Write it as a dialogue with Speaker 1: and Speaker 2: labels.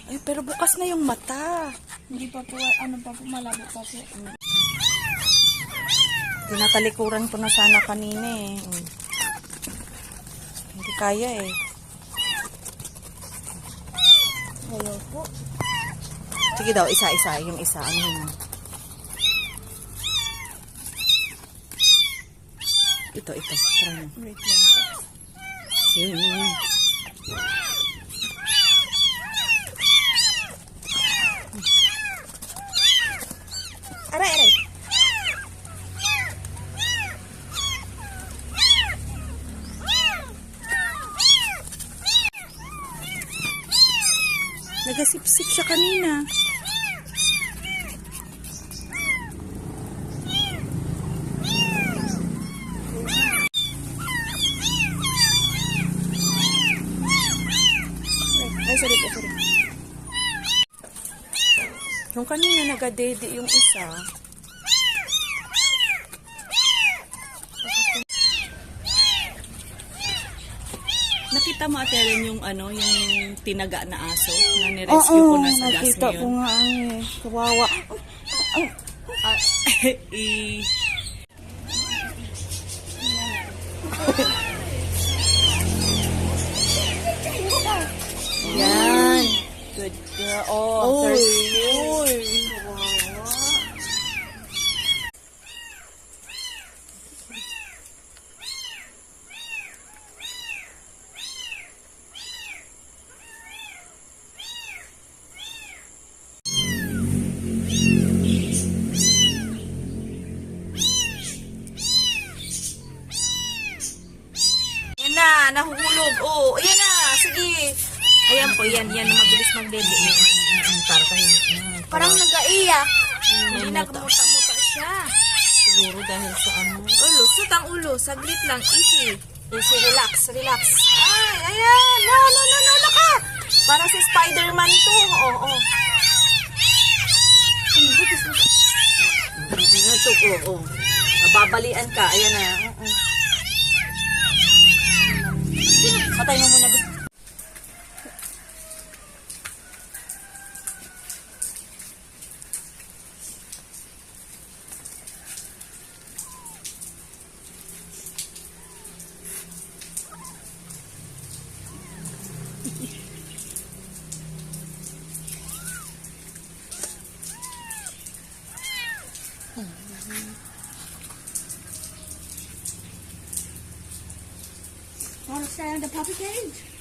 Speaker 1: Ay, pero bukas na yung mata.
Speaker 2: Hindi pa po, ano pa po, malabo pa po.
Speaker 1: Tinatalikuran ko na sana kanina eh. Hindi kaya eh.
Speaker 2: Ayaw po.
Speaker 1: Sige daw, isa-isa. Yung isa, ano yun? Ito. Tara na.
Speaker 2: Wait lang po.
Speaker 1: Yun. Aray. Nagasipsip siya kanina. Ay, sorry. Yung kanina nagadede yung isa. Nakita mo, Ate Helen, yung ano, yung tinaga na aso na nirescue ko na sa gas
Speaker 2: nakita ko
Speaker 1: ngayon.
Speaker 2: nga kawawa.
Speaker 1: Yan. Good girl. Oh, thirsty. Yan na, nahuhulog. Oh, ayan na. Sige. Ayan po, yan na mabilis magdede. Para kayo.
Speaker 2: Parang nag-aiyak.
Speaker 1: Hindi
Speaker 2: Nagmuta-muta siya.
Speaker 1: Siguro dahil sa ano.
Speaker 2: Lusot ang ulo. Saglit lang. Easy.
Speaker 1: Easy, relax. Ay, ayan. No, naka. Para si Spider-Man to. Oo. Oo. Nababalian ka. Ayan na. Patay mo muna.
Speaker 2: Want to stay in the puppy cage?